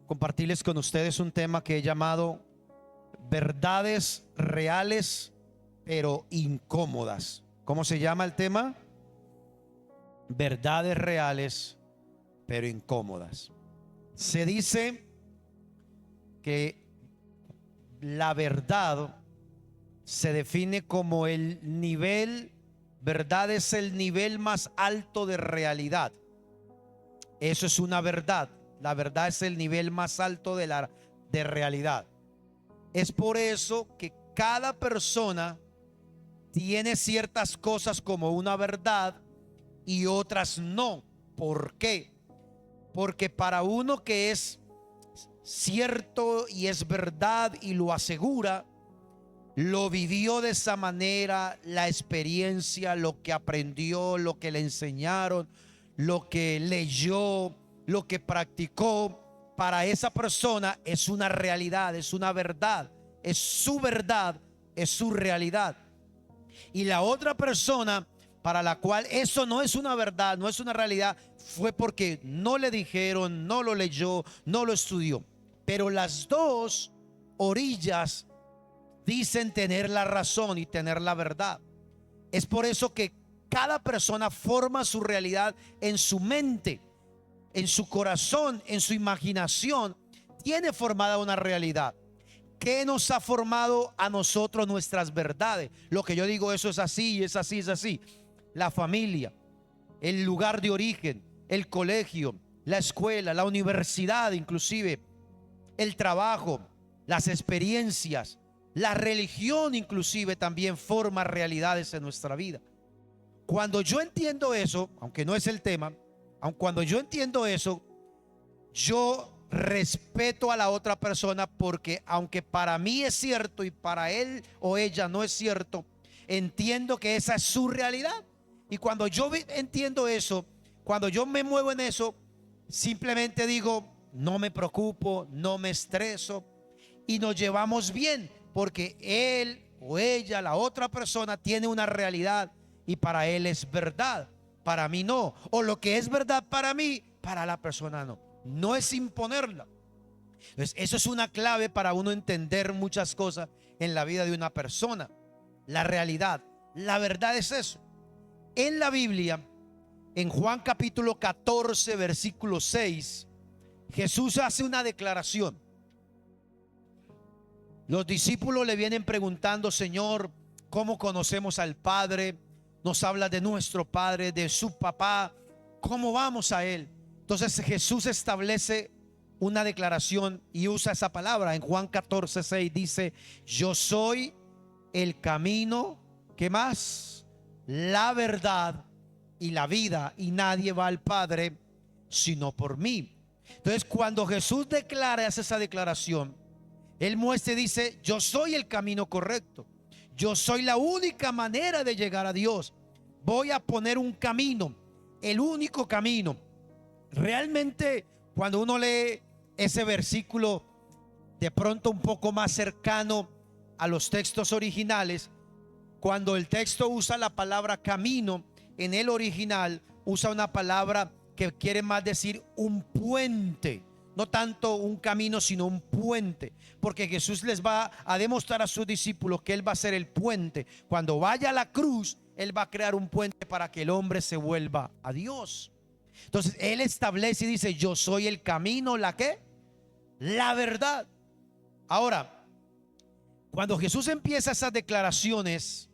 compartirles con ustedes un tema que he llamado verdades reales pero incómodas. ¿Cómo se llama el tema? Verdades reales pero incómodas. Se dice que la verdad se define como el nivel, verdad es el nivel más alto de realidad. Eso es una verdad. La verdad es el nivel más alto de realidad. Es por eso que cada persona tiene ciertas cosas como una verdad y otras no. ¿Por qué? Porque para uno que es cierto y es verdad y lo asegura, lo vivió de esa manera, la experiencia, lo que aprendió, lo que le enseñaron, lo que leyó, lo que practicó, para esa persona es una realidad, es una verdad, es su verdad, es su realidad. Y la otra persona para la cual eso no es una verdad, no es una realidad, fue porque no le dijeron, no lo leyó, no lo estudió. Pero las dos orillas dicen tener la razón y tener la verdad. Es por eso que cada persona forma su realidad en su mente, en su corazón, en su imaginación. Tiene formada una realidad. ¿Qué nos ha formado a nosotros nuestras verdades? Lo que yo digo, eso es así, es así, es así. La familia, el lugar de origen, el colegio, la escuela, la universidad, inclusive el trabajo, las experiencias, la religión inclusive también forma realidades en nuestra vida. Cuando yo entiendo eso, aunque no es el tema, aun cuando yo entiendo eso, yo respeto a la otra persona, porque aunque para mí es cierto y para él o ella no es cierto, entiendo que esa es su realidad. Y cuando yo entiendo eso, cuando yo me muevo en eso, simplemente digo, no me preocupo, no me estreso y nos llevamos bien, porque él o ella, la otra persona, tiene una realidad y para él es verdad, para mí no. O lo que es verdad para mí, para la persona no. No es imponerla. Entonces, eso es una clave para uno entender muchas cosas en la vida de una persona. La realidad, la verdad es eso. En la Biblia, en Juan capítulo 14, versículo 6, Jesús hace una declaración. Los discípulos le vienen preguntando, Señor, ¿cómo conocemos al Padre? Nos habla de nuestro Padre, de su papá. ¿Cómo vamos a Él? Entonces Jesús establece una declaración y usa esa palabra. En Juan 14, 6 dice, yo soy el camino, ¿qué más? La verdad y la vida, y nadie va al Padre sino por mí. Entonces, cuando Jesús declara, hace esa declaración, Él muestra y dice, yo soy el camino correcto, yo soy la única manera de llegar a Dios. Voy a poner un camino, el único camino. Realmente, cuando uno lee ese versículo de pronto un poco más cercano a los textos originales, cuando el texto usa la palabra camino, en el original usa una palabra que quiere más decir un puente. No tanto un camino, sino un puente, porque Jesús les va a demostrar a sus discípulos que Él va a ser el puente. Cuando vaya a la cruz, Él va a crear un puente para que el hombre se vuelva a Dios. Entonces Él establece y dice, yo soy el camino, ¿la qué? La verdad. Ahora, cuando Jesús empieza esas declaraciones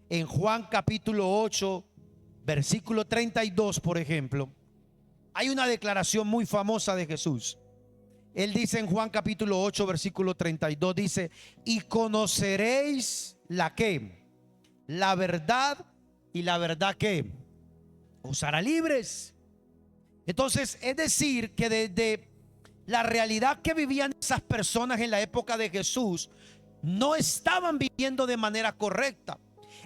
en Juan capítulo 8, versículo 32, por ejemplo, hay una declaración muy famosa de Jesús. Él dice en Juan capítulo 8, versículo 32, dice, y conoceréis la que, la verdad, y la verdad que os hará libres. Entonces, es decir, que desde la realidad que vivían esas personas en la época de Jesús, no estaban viviendo de manera correcta.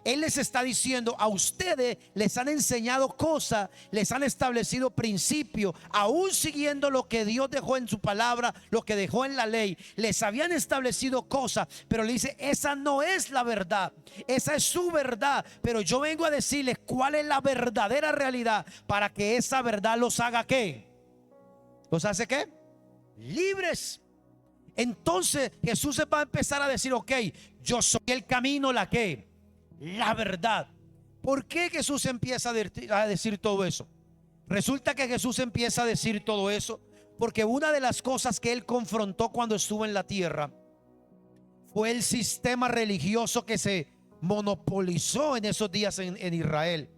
Él les está diciendo, a ustedes les han enseñado cosas, les han establecido principios, aún siguiendo lo que Dios dejó en su palabra, lo que dejó en la ley. Les habían establecido cosas, pero le dice, esa no es la verdad, esa es su verdad. Pero yo vengo a decirles cuál es la verdadera realidad, para que esa verdad los haga ¿qué? ¿Los hace qué? Libres. Entonces Jesús se va a empezar a decir, ok, yo soy el camino, la que, la verdad. ¿Por qué Jesús empieza a decir todo eso? Resulta que Jesús empieza a decir todo eso porque una de las cosas que él confrontó cuando estuvo en la tierra fue el sistema religioso que se monopolizó en esos días en Israel.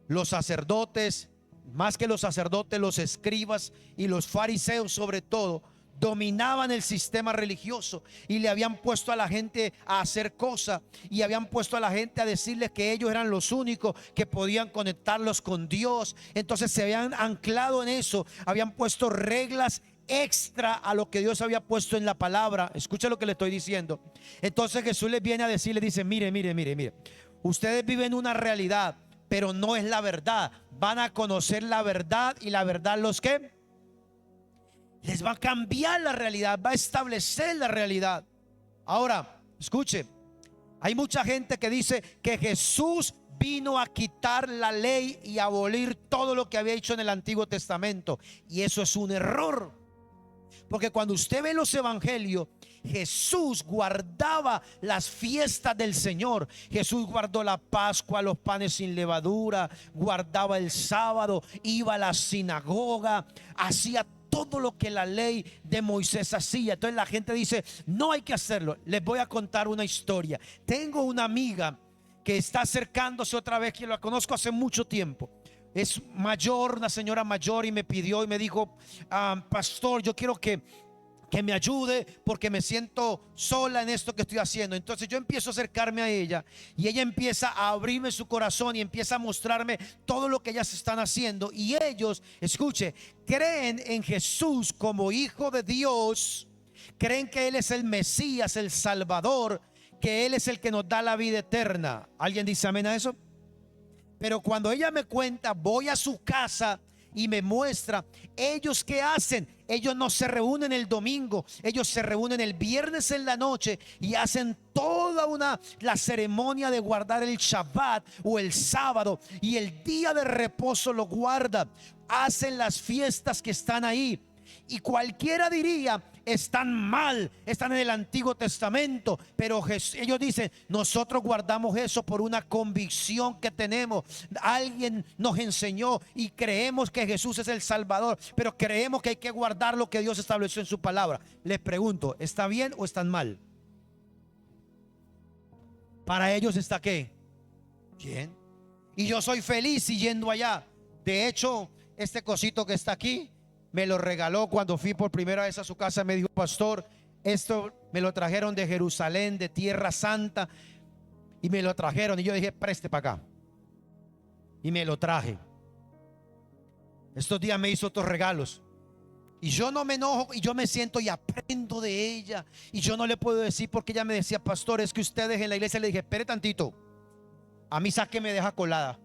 Los sacerdotes, más que los sacerdotes, los escribas y los fariseos sobre todo, dominaban el sistema religioso y le habían puesto a la gente a hacer cosas y habían puesto a la gente a decirles que ellos eran los únicos que podían conectarlos con Dios. Entonces se habían anclado en eso, habían puesto reglas extra a lo que Dios había puesto en la palabra. Escucha lo que le estoy diciendo. Entonces Jesús les viene a decir, le dice, mire, ustedes viven una realidad, pero no es la verdad. Van a conocer la verdad y la verdad los que les va a cambiar la realidad, va a establecer la realidad. Ahora, escuche, hay mucha gente que dice que Jesús vino a quitar la ley y a abolir todo lo que había hecho en el Antiguo Testamento. Y eso es un error. Porque cuando usted ve los evangelios, Jesús guardaba las fiestas del Señor. Jesús guardó la Pascua, los panes sin levadura, guardaba el sábado, iba a la sinagoga, hacía todo lo que la ley de Moisés hacía. Entonces la gente dice, no hay que hacerlo. Les voy a contar una historia. Tengo una amiga que está acercándose otra vez, que la conozco hace mucho tiempo. Es mayor, una señora mayor, y me pidió y me dijo, pastor, yo quiero que me ayude porque me siento sola en esto que estoy haciendo. Entonces yo empiezo a acercarme a ella y ella empieza a abrirme su corazón y empieza a mostrarme todo lo que ellas están haciendo. Y ellos, escuche, creen en Jesús como Hijo de Dios, creen que Él es el Mesías, el Salvador, que Él es el que nos da la vida eterna. ¿Alguien dice amén a eso? Pero cuando ella me cuenta, voy a su casa y me muestra, ellos qué hacen. Ellos no se reúnen el domingo, ellos se reúnen el viernes en la noche y hacen toda la ceremonia de guardar el Shabbat o el sábado, y el día de reposo lo guardan. Hacen las fiestas que están ahí. Y cualquiera diría, están mal, están en el Antiguo Testamento. Pero ellos dicen, nosotros guardamos eso por una convicción que tenemos. Alguien nos enseñó y creemos que Jesús es el Salvador, pero creemos que hay que guardar lo que Dios estableció en su palabra. Les pregunto, ¿está bien o están mal? Para ellos está ¿qué? Bien. Y yo soy feliz yendo allá. De hecho, este cosito que está aquí me lo regaló cuando fui por primera vez a su casa. Me dijo, pastor, esto me lo trajeron de Jerusalén, de Tierra Santa, y me lo trajeron. Y yo dije, preste para acá. Y me lo traje. Estos días me hizo otros regalos. Y yo no me enojo, y yo me siento y aprendo de ella. Y yo no le puedo decir, porque ella me decía, pastor, es que ustedes en la iglesia. Le dije, espere tantito, a mí sáqueme deja colada.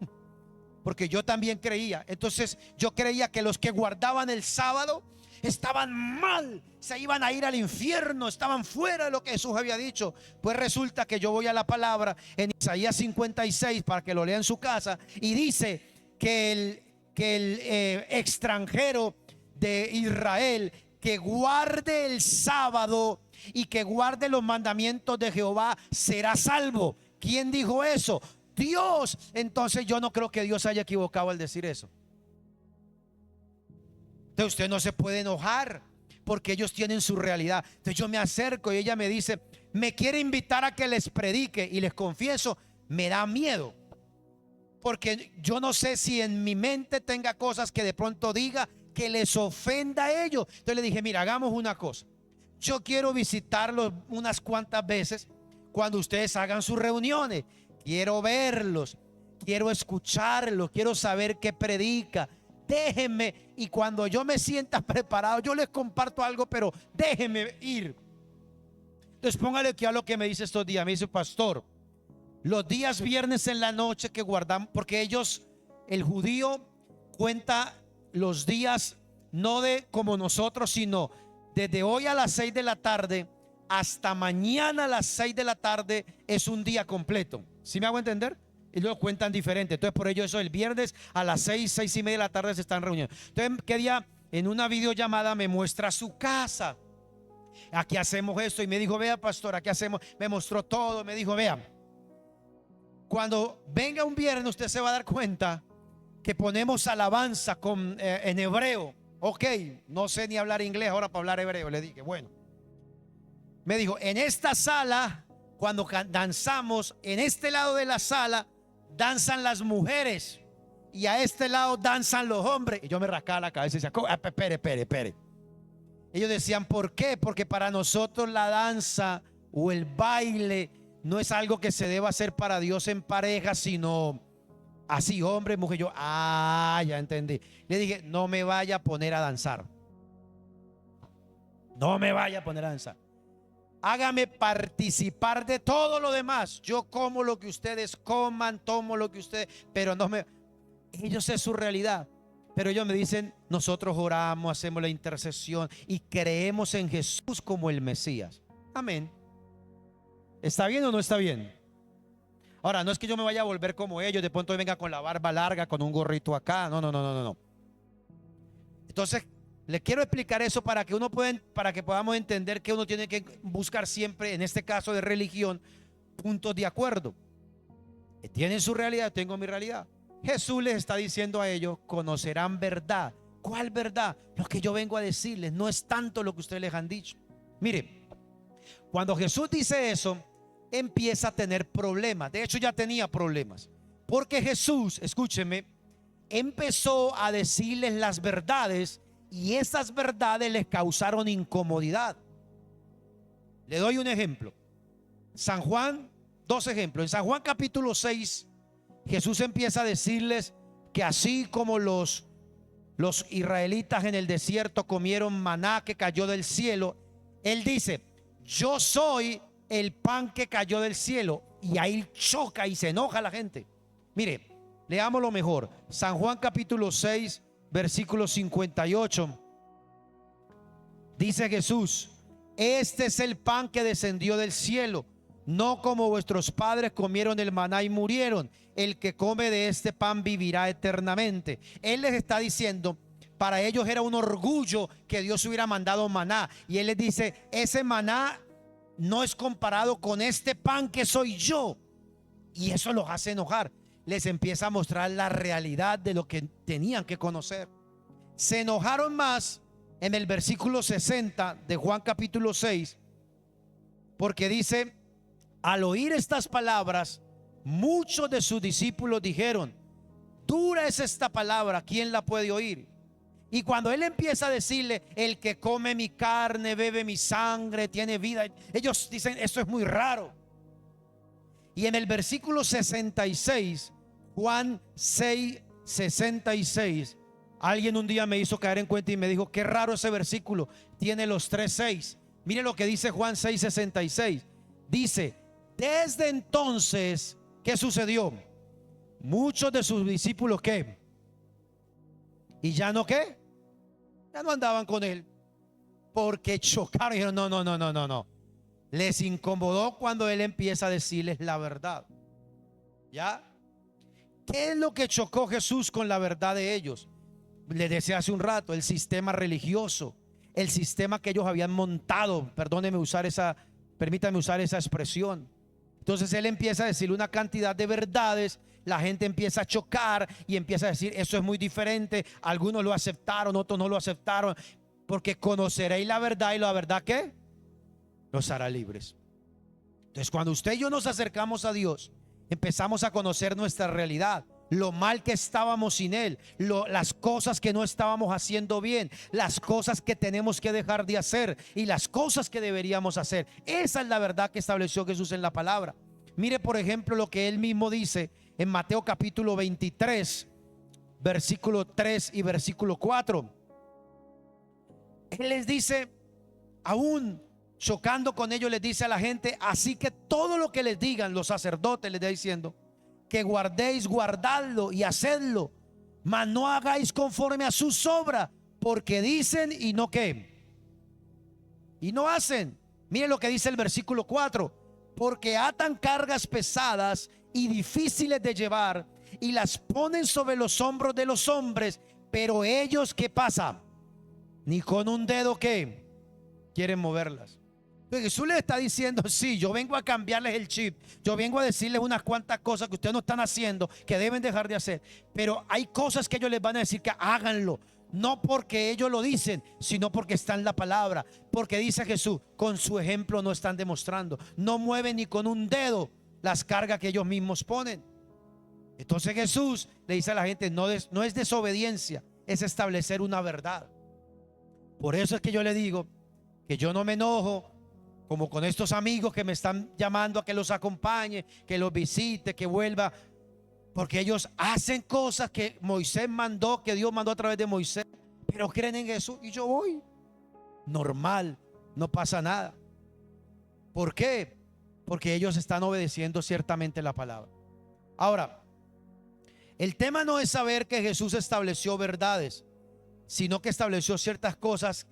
Porque yo también creía. Entonces yo creía que los que guardaban el sábado estaban mal, se iban a ir al infierno, estaban fuera de lo que Jesús había dicho. Pues resulta que yo voy a la palabra en Isaías 56 para que lo lea en su casa, y dice que el extranjero de Israel que guarde el sábado y que guarde los mandamientos de Jehová será salvo. ¿Quién dijo eso? Dios. Entonces yo no creo que Dios haya equivocado al decir eso. Entonces usted no se puede enojar porque ellos tienen su realidad. Entonces yo me acerco y ella me dice, me quiere invitar a que les predique, y les confieso, me da miedo, porque yo no sé si en mi mente tenga cosas que de pronto diga que les ofenda a ellos. Entonces le dije, mira, hagamos una cosa, yo quiero visitarlos unas cuantas veces cuando ustedes hagan sus reuniones. Quiero verlos, quiero escucharlos, quiero saber qué predica. Déjenme, y cuando yo me sienta preparado, yo les comparto algo, pero déjenme ir. Entonces póngale que a lo que me dice estos días. Me dice, pastor, los días viernes en la noche que guardamos, porque ellos, el judío cuenta los días no de como nosotros, sino desde hoy a las 6 de la tarde hasta mañana a las 6 de la tarde es un día completo. ¿Sí me hago entender? Y lo cuentan diferente. Entonces por ello eso, el viernes a las 6 y media de la tarde se están reuniendo. Entonces, ¿qué día en una videollamada me muestra su casa. Aquí hacemos esto. Y me dijo, vea, pastor, aquí hacemos. Me mostró todo. Me dijo, vea, cuando venga un viernes usted se va a dar cuenta que ponemos alabanza en hebreo. Ok, no sé ni hablar inglés ahora para hablar hebreo. Le dije, bueno. Me dijo, en esta sala, cuando danzamos, en este lado de la sala danzan las mujeres y a este lado danzan los hombres. Y yo me rascaba la cabeza y decía, espere. Ellos decían, ¿por qué? Porque para nosotros la danza o el baile no es algo que se deba hacer para Dios en pareja, sino así, hombre, mujer. Yo, ya entendí. Le dije, no me vaya a poner a danzar. No me vaya a poner a danzar. Hágame participar de todo lo demás. Yo como lo que ustedes coman, tomo lo que ustedes, pero no me... Ellos es su realidad. Pero ellos me dicen, nosotros oramos, hacemos la intercesión y creemos en Jesús como el Mesías. Amén. ¿Está bien o no está bien? Ahora, no es que yo me vaya a volver como ellos, de pronto venga con la barba larga, con un gorrito acá. No. Entonces, le quiero explicar eso para que podamos entender que uno tiene que buscar siempre, en este caso de religión, puntos de acuerdo. Tienen su realidad, tengo mi realidad. Jesús les está diciendo a ellos, conocerán verdad. ¿Cuál verdad? Lo que yo vengo a decirles, no es tanto lo que ustedes les han dicho. Mire, cuando Jesús dice eso, empieza a tener problemas. De hecho, ya tenía problemas. Porque Jesús, escúcheme, empezó a decirles las verdades y esas verdades les causaron incomodidad. Le doy un ejemplo. San Juan, dos ejemplos. En San Juan capítulo 6, Jesús empieza a decirles que así como los israelitas en el desierto comieron maná que cayó del cielo, Él dice, yo soy el pan que cayó del cielo. Y ahí choca y se enoja la gente. Mire, leámoslo mejor. San Juan capítulo 6, versículo 58. Dice Jesús, este es el pan que descendió del cielo, no como vuestros padres comieron el maná y murieron. El que come de este pan vivirá eternamente. Él les está diciendo, para ellos era un orgullo que Dios hubiera mandado maná. Y Él les dice, ese maná no es comparado con este pan que soy yo. Y eso los hace enojar. Les empieza a mostrar la realidad de lo que tenían que conocer. Se enojaron más en el versículo 60 de Juan capítulo 6, porque dice, al oír estas palabras, muchos de sus discípulos dijeron, dura es esta palabra, ¿quién la puede oír? Y cuando Él empieza a decirle, el que come mi carne, bebe mi sangre, tiene vida, ellos dicen, esto es muy raro. Y en el versículo 66, Juan 6, 66, alguien un día me hizo caer en cuenta y me dijo, qué raro ese versículo, tiene los 3:6. Mire lo que dice Juan 6, 66. Dice, desde entonces, ¿qué sucedió? Muchos de sus discípulos, ¿qué? ¿Y ya no qué? Ya no andaban con Él, porque chocaron y dijeron, no. Les incomodó cuando Él empieza a decirles la verdad. ¿Ya? ¿Qué es lo que chocó Jesús con la verdad de ellos? Les decía hace un rato, el sistema religioso, el sistema que ellos habían montado. Permítame usar esa expresión. Entonces Él empieza a decir una cantidad de verdades, la gente empieza a chocar y empieza a decir, eso es muy diferente. Algunos lo aceptaron, otros no lo aceptaron, porque conoceréis la verdad y la verdad, ¿qué? Los hará libres. Entonces, cuando usted y yo nos acercamos a Dios, empezamos a conocer nuestra realidad, lo mal que estábamos sin Él, las cosas que no estábamos haciendo bien, las cosas que tenemos que dejar de hacer y las cosas que deberíamos hacer. Esa es la verdad que estableció Jesús en la palabra. Mire, por ejemplo, lo que Él mismo dice en Mateo capítulo 23, versículo 3 y versículo 4. Él les dice, aún chocando con ellos, les dice a la gente, así que todo lo que les digan los sacerdotes, les está diciendo que guardéis, guardadlo y hacedlo, mas no hagáis conforme a sus obras, porque dicen y no qué, y no hacen. Miren lo que dice el versículo 4, porque atan cargas pesadas y difíciles de llevar y las ponen sobre los hombros de los hombres, pero ellos, ¿qué pasa? ni con un dedo que quieren moverlas. Entonces Jesús les está diciendo, sí, yo vengo a cambiarles el chip, yo vengo a decirles unas cuantas cosas que ustedes no están haciendo, que deben dejar de hacer, pero hay cosas que ellos les van a decir que háganlo, no porque ellos lo dicen, sino porque está en la palabra, porque dice Jesús, con su ejemplo no están demostrando, no mueven ni con un dedo las cargas que ellos mismos ponen. Entonces Jesús le dice a la gente, no es desobediencia, es establecer una verdad. Por eso es que yo le digo que yo no me enojo como con estos amigos que me están llamando a que los acompañe, que los visite, que vuelva, porque ellos hacen cosas que Moisés mandó, que Dios mandó a través de Moisés, pero creen en Jesús y yo voy normal, no pasa nada. ¿Por qué? Porque ellos están obedeciendo ciertamente la palabra. Ahora, el tema no es saber que Jesús estableció verdades, sino que estableció ciertas cosas,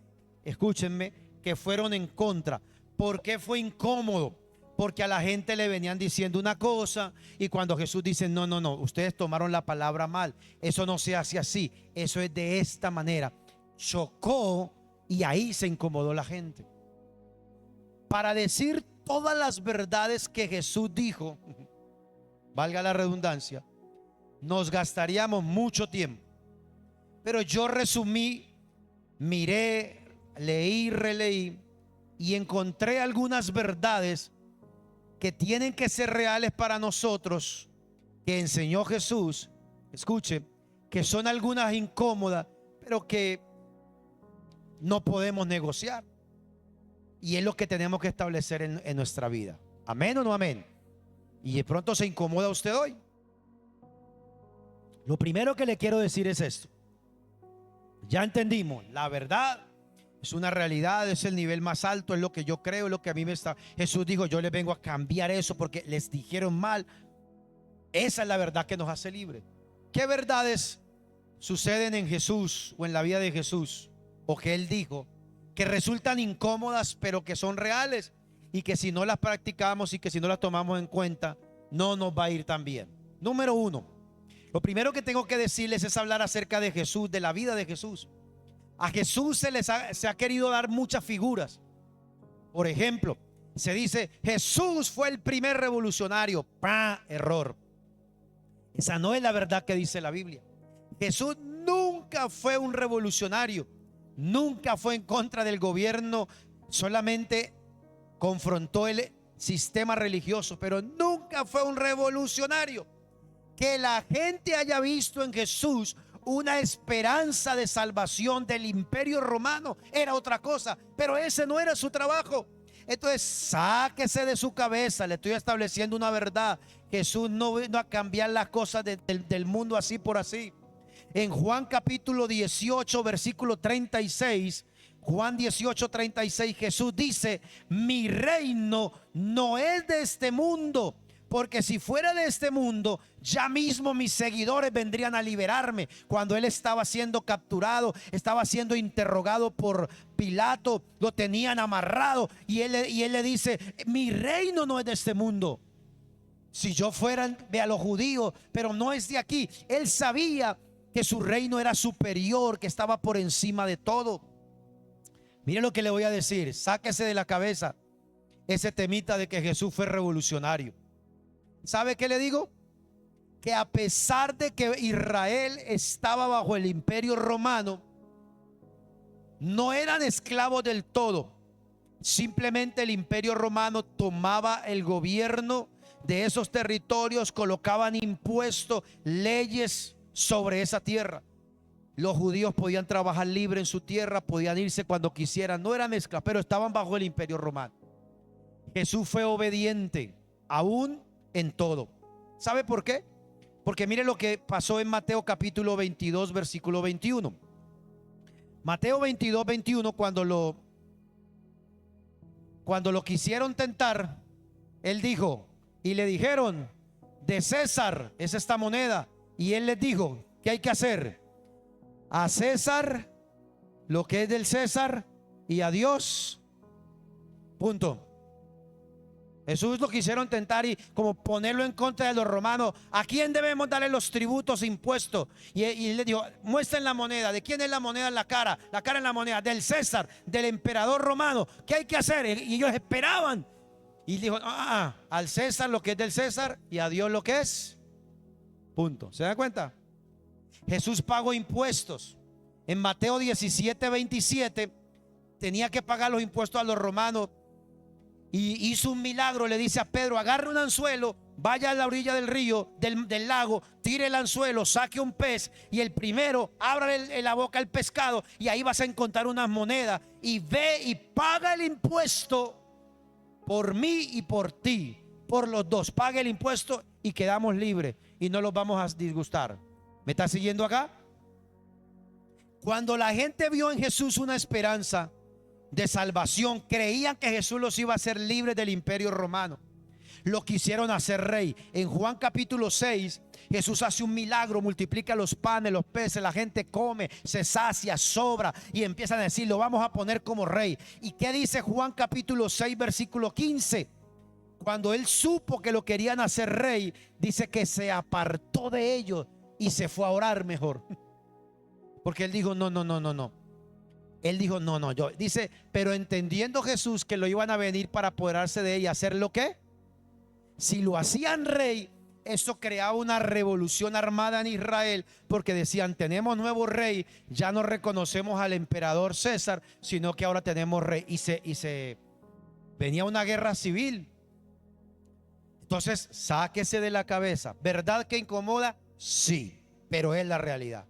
escúchenme, que fueron en contra. ¿Por qué fue incómodo? Porque a la gente le venían diciendo una cosa y cuando Jesús dice, no, ustedes tomaron la palabra mal, eso no se hace así, eso es de esta manera. Chocó y ahí se incomodó la gente. Para decir todas las verdades que Jesús dijo, valga la redundancia, nos gastaríamos mucho tiempo. Pero yo resumí, miré, leí, releí y encontré algunas verdades que tienen que ser reales para nosotros, que enseñó Jesús. Escuche, que son algunas incómodas, pero que no podemos negociar. Y es lo que tenemos que establecer en nuestra vida. ¿Amén o no amén? Y de pronto se incomoda usted hoy. Lo primero que le quiero decir es esto. Ya entendimos, la verdad es una realidad, es el nivel más alto, es lo que yo creo, es lo que a mí me está. Jesús dijo, yo les vengo a cambiar eso porque les dijeron mal. Esa es la verdad que nos hace libres. ¿Qué verdades suceden en Jesús o en la vida de Jesús o que Él dijo que resultan incómodas pero que son reales y que si no las practicamos y que si no las tomamos en cuenta no nos va a ir tan bien? Número uno, lo primero que tengo que decirles es hablar acerca de Jesús, de la vida de Jesús. A Jesús se ha querido dar muchas figuras. Por ejemplo, se dice Jesús fue el primer revolucionario. Error. Esa no es la verdad que dice la Biblia. Jesús nunca fue un revolucionario, nunca fue en contra del gobierno, solamente confrontó el sistema religioso, pero nunca fue un revolucionario. Que la gente haya visto en Jesús una esperanza de salvación del imperio romano era otra cosa, pero ese no era su trabajo. Entonces sáquese de su cabeza, le estoy estableciendo una verdad. Jesús no vino a cambiar las cosas del mundo así por así. En Juan capítulo 18 versículo 36, Juan 18, 36, Jesús dice, mi reino no es de este mundo, porque si fuera de este mundo, ya mismo mis seguidores vendrían a liberarme. Cuando él estaba siendo capturado, estaba siendo interrogado por Pilato, lo tenían amarrado y él le dice, mi reino no es de este mundo. Si yo fuera, ve a los judíos, pero no es de aquí. Él sabía que su reino era superior, que estaba por encima de todo. Mire lo que le voy a decir, sáquese de la cabeza ese temita de que Jesús fue revolucionario. ¿Sabe qué le digo? Que a pesar de que Israel estaba bajo el imperio romano, no eran esclavos del todo. Simplemente el imperio romano tomaba el gobierno de esos territorios, colocaban impuestos, leyes sobre esa tierra. Los judíos podían trabajar libre en su tierra, podían irse cuando quisieran, no eran esclavos, pero estaban bajo el imperio romano. Jesús fue obediente aún en todo. ¿Sabe por qué? Porque mire lo que pasó en Mateo capítulo 22 versículo 21. Mateo 22, 21, cuando lo quisieron tentar, él dijo, y le dijeron, de César es esta moneda. Y él les dijo, ¿qué hay que hacer? A César lo que es del César y a Dios, punto. Jesús lo quisieron tentar y como ponerlo en contra de los romanos. ¿A quién debemos darle los tributos e impuestos? Y le dijo, muestren la moneda. ¿De quién es la moneda en la cara? La cara en la moneda. Del César, del emperador romano. ¿Qué hay que hacer? Y ellos esperaban. Y dijo, al César lo que es del César y a Dios lo que es. Punto. ¿Se dan cuenta? Jesús pagó impuestos. En Mateo 17:27 tenía que pagar los impuestos a los romanos. Y hizo un milagro, le dice a Pedro, agarre un anzuelo, vaya a la orilla del río, del lago, tire el anzuelo, saque un pez y el primero, ábrale la boca al pescado y ahí vas a encontrar unas monedas y ve y paga el impuesto por mí y por ti, por los dos. Paga el impuesto y quedamos libres y no los vamos a disgustar. ¿Me está siguiendo acá? Cuando la gente vio en Jesús una esperanza de salvación, creían que Jesús los iba a hacer libres del imperio romano, lo quisieron hacer rey. En Juan capítulo 6 Jesús hace un milagro, multiplica los panes, los peces, la gente come, se sacia, sobra y empiezan a decir, lo vamos a poner como rey. ¿Y qué dice Juan capítulo 6 versículo 15? Cuando él supo que lo querían hacer rey, dice que se apartó de ellos y se fue a orar mejor, porque él dijo no. Él dijo no, dice, pero entendiendo Jesús que lo iban a venir para apoderarse de ella, hacer lo que, si lo hacían rey, eso creaba una revolución armada en Israel, porque decían, tenemos nuevo rey, ya no reconocemos al emperador César, sino que ahora tenemos rey, y se venía una guerra civil. Entonces, sáquese de la cabeza, ¿verdad que incomoda? Sí, pero es la realidad.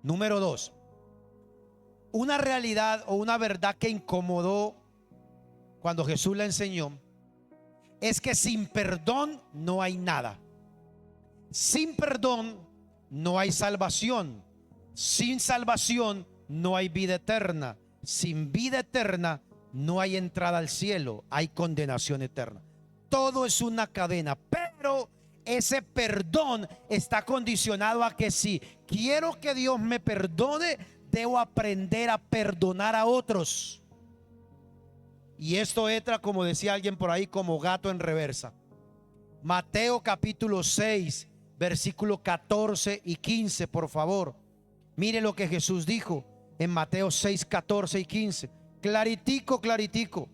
Número 2, una realidad o una verdad que incomodó cuando Jesús la enseñó es que sin perdón no hay nada. Sin perdón no hay salvación. Sin salvación no hay vida eterna. Sin vida eterna no hay entrada al cielo, hay condenación eterna. Todo es una cadena, pero ese perdón está condicionado a que si quiero que Dios me perdone, debo aprender a perdonar a otros. Y esto entra, como decía alguien por ahí, como gato en reversa. Mateo capítulo 6 versículo 14 y 15, por favor. Mire lo que Jesús dijo en Mateo 6, 14 y 15. Claritico, claritico.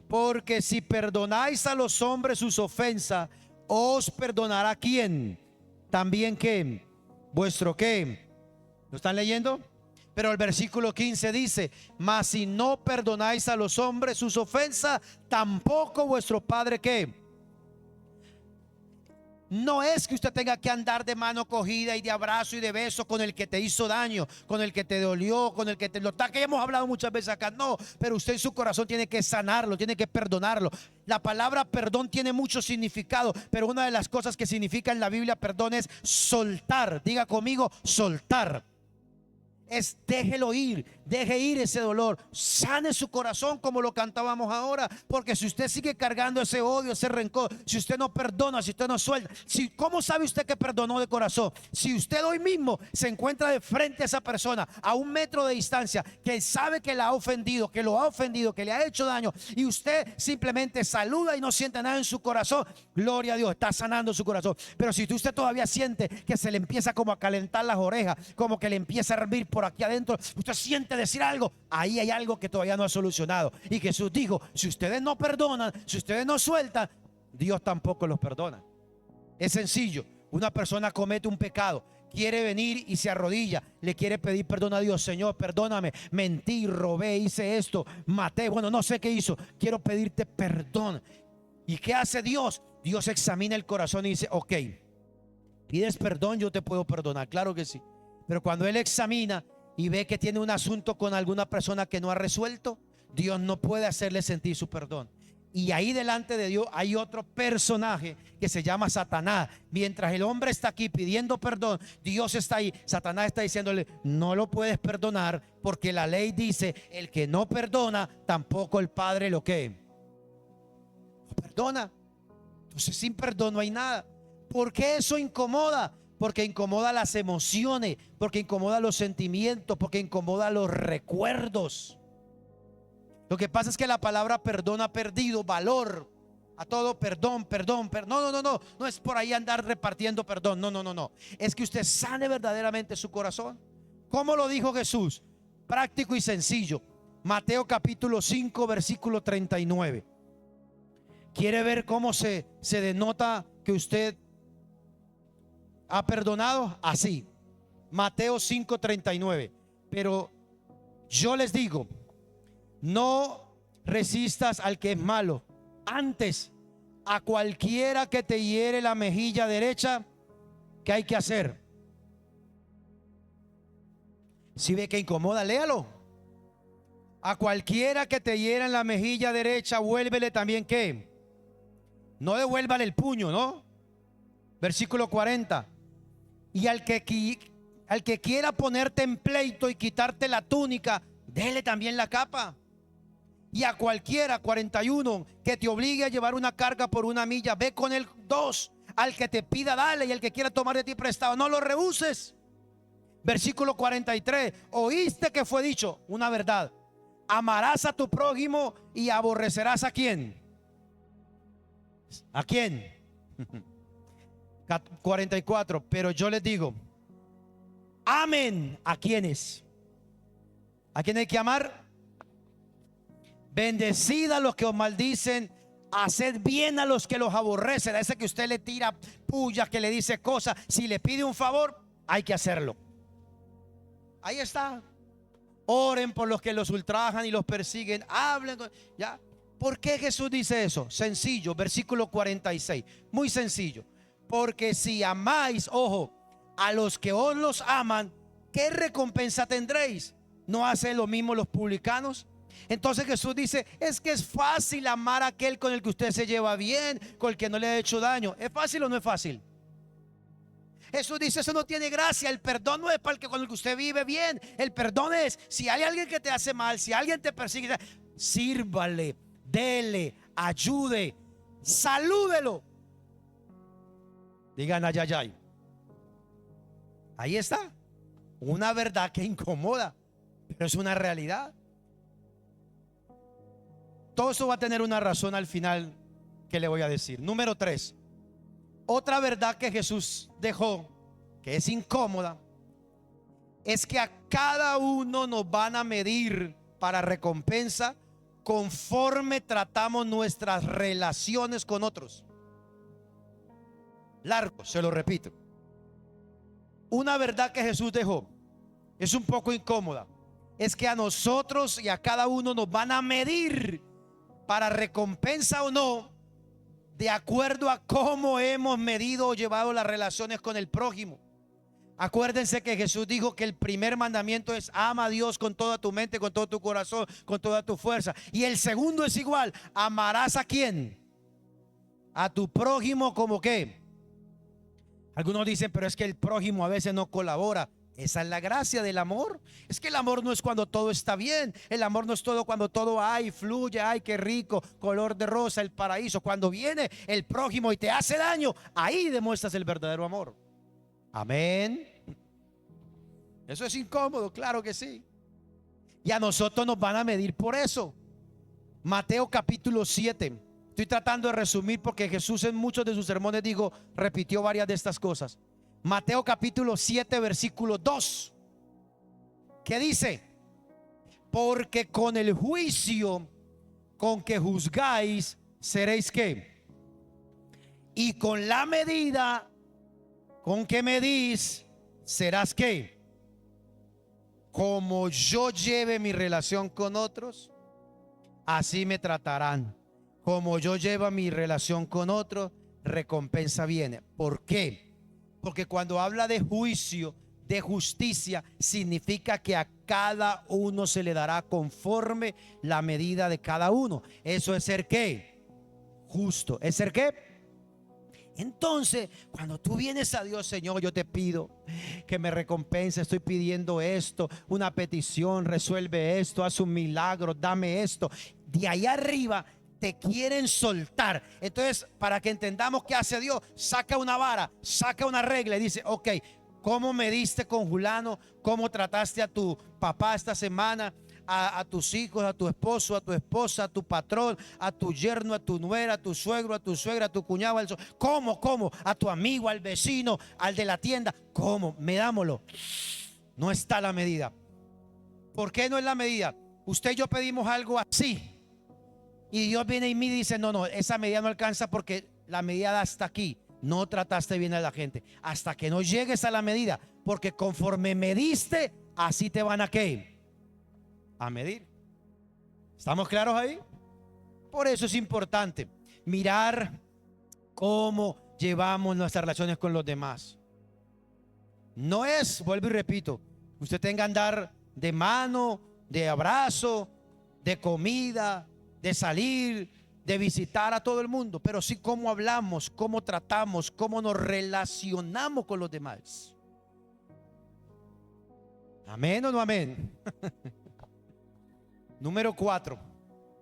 Porque si perdonáis a los hombres sus ofensas, os perdonará ¿quién? También ¿qué? Vuestro ¿qué? ¿Lo están leyendo? Pero el versículo 15 dice, mas si no perdonáis a los hombres sus ofensas, tampoco vuestro Padre ¿qué? No es que usted tenga que andar de mano cogida y de abrazo y de beso con el que te hizo daño, con el que te dolió, con el que te lo está, que hemos hablado muchas veces acá. No, pero usted en su corazón tiene que sanarlo, tiene que perdonarlo. La palabra perdón tiene mucho significado, pero una de las cosas que significa en la Biblia perdón es soltar. Diga conmigo, soltar. Es déjelo ir, deje ir ese dolor, sane su corazón como lo cantábamos ahora, porque si usted sigue cargando ese odio, ese rencor, si usted no perdona, si usted no suelta, ¿cómo sabe usted que perdonó de corazón? Si usted hoy mismo se encuentra de frente a esa persona a 1 metro de distancia, que sabe que la ha ofendido, que lo ha ofendido, que le ha hecho daño, y usted simplemente saluda y no siente nada en su corazón, gloria a Dios, está sanando su corazón. Pero si usted todavía siente que se le empieza como a calentar las orejas, como que le empieza a hervir por aquí adentro, usted siente decir algo, ahí hay algo que todavía no ha solucionado. Y Jesús dijo, si ustedes no perdonan, si ustedes no sueltan, Dios tampoco los perdona. Es sencillo. Una persona comete un pecado, quiere venir y se arrodilla, le quiere pedir perdón a Dios. Señor, perdóname, mentí, robé, hice esto, maté, bueno, no sé qué hizo, quiero pedirte perdón. ¿Y qué hace Dios? Dios examina el corazón y dice, ok, pides perdón, yo te puedo perdonar, claro que sí. Pero cuando Él examina y ve que tiene un asunto con alguna persona que no ha resuelto, Dios no puede hacerle sentir su perdón. Y ahí delante de Dios hay otro personaje que se llama Satanás. Mientras el hombre está aquí pidiendo perdón, Dios está ahí. Satanás está diciéndole, no lo puedes perdonar, porque la ley dice, el que no perdona, tampoco el Padre lo que no perdona. Entonces sin perdón no hay nada. ¿Por qué eso incomoda? Porque incomoda las emociones, porque incomoda los sentimientos, porque incomoda los recuerdos. Lo que pasa es que la palabra perdón ha perdido valor A todo perdón, perdón, perdón. No, no, no, no. No es por ahí andar repartiendo perdón. No, no, no, no. Es que usted sane verdaderamente su corazón. ¿Cómo lo dijo Jesús? Práctico y sencillo. Mateo capítulo 5, versículo 39. ¿Quiere ver cómo se denota que usted ha perdonado? Así. Mateo 5:39. Pero yo les digo, no resistas al que es malo. Antes, a cualquiera que te hiere la mejilla derecha, ¿qué hay que hacer? Si ve que incomoda, léalo. A cualquiera que te hiera en la mejilla derecha, vuélvele también ¿qué? No devuélvale el puño, ¿no? Versículo 40. Y al que quiera ponerte en pleito y quitarte la túnica, dele también la capa. Y a cualquiera, 41, que te obligue a llevar una carga por una milla, ve con él 2. Al que te pida, dale. Y al que quiera tomar de ti prestado, no lo rehuses. Versículo 43. Oíste que fue dicho, una verdad: amarás a tu prójimo y aborrecerás ¿a quién? ¿A quién? 44. Pero yo les digo, amen. ¿A quiénes? ¿A quién hay que amar? Bendecid a los que os maldicen, haced bien a los que los aborrecen. A ese que usted le tira pullas, que le dice cosas, si le pide un favor, hay que hacerlo. Ahí está. Oren por los que los ultrajan y los persiguen. Hablen, ¿ya? ¿Por qué Jesús dice eso? Sencillo, versículo 46. Muy sencillo. Porque si amáis, ojo, a los que os los aman, ¿qué recompensa tendréis? ¿No hacen lo mismo los publicanos? Entonces Jesús dice, es que es fácil amar a aquel con el que usted se lleva bien, con el que no le ha hecho daño. ¿Es fácil o no es fácil? Jesús dice, eso no tiene gracia. El perdón no es para el que con el que usted vive bien. El perdón es, si hay alguien que te hace mal, si alguien te persigue, sírvale, dele, ayude, salúdelo. Digan ayayay. Ahí está. Una verdad que incomoda, pero es una realidad. Todo eso va a tener una razón al final que le voy a decir. Número 3. Otra verdad que Jesús dejó, que es incómoda, es que a cada uno nos van a medir para recompensa conforme tratamos nuestras relaciones con otros. Largo, se lo repito. Una verdad que Jesús dejó es un poco incómoda. Es que a nosotros y a cada uno nos van a medir para recompensa o no, de acuerdo a cómo hemos medido o llevado las relaciones con el prójimo. Acuérdense que Jesús dijo que el primer mandamiento es ama a Dios con toda tu mente, con todo tu corazón, con toda tu fuerza. Y el segundo es igual, amarás ¿a quién? A tu prójimo como ¿qué? Algunos dicen, pero es que el prójimo a veces no colabora. Esa es la gracia del amor. Es que el amor no es cuando todo está bien. El amor no es todo cuando todo hay, fluye, ay, qué rico, color de rosa, el paraíso. Cuando viene el prójimo y te hace daño, ahí demuestras el verdadero amor. Amén. Eso es incómodo, claro que sí. Y a nosotros nos van a medir por eso. Mateo capítulo 7. Estoy tratando de resumir porque Jesús en muchos de sus sermones repitió varias de estas cosas. Mateo capítulo 7 versículo 2. ¿Qué dice? Porque con el juicio con que juzgáis seréis ¿qué? Y con la medida con que medís serás ¿qué? Como yo lleve mi relación con otros, así me tratarán. Como yo llevo mi relación con otros, recompensa viene. ¿Por qué? Porque cuando habla de juicio, de justicia, significa que a cada uno se le dará conforme la medida de cada uno. Eso es ser ¿qué? Justo. ¿Es ser qué? Entonces, cuando tú vienes a Dios, Señor, yo te pido que me recompense, estoy pidiendo esto, una petición, resuelve esto, haz un milagro, dame esto. De ahí arriba te quieren soltar. Entonces, para que entendamos qué hace Dios, saca una vara, saca una regla y dice, ok, ¿cómo me diste con Julano? ¿Cómo trataste a tu papá esta semana? a tus hijos, a tu esposo, a tu esposa, a tu patrón, a tu yerno, a tu nuera, a tu suegro, a tu suegra, a tu cuñado, ¿cómo? A tu amigo, al vecino, al de la tienda, ¿cómo? Medámoslo. No está la medida. ¿Por qué no es la medida? Usted y yo pedimos algo así y Dios viene y me dice, no, esa medida no alcanza porque la medida da hasta aquí. No trataste bien a la gente hasta que no llegues a la medida, porque conforme mediste, así te van a ¿qué? A medir. ¿Estamos claros ahí? Por eso es importante mirar cómo llevamos nuestras relaciones con los demás. No es, vuelvo y repito, usted tenga que andar de mano, de abrazo, de comida, de salir, de visitar a todo el mundo, pero sí cómo hablamos, cómo tratamos, cómo nos relacionamos con los demás. ¿Amén o no amén? Número 4.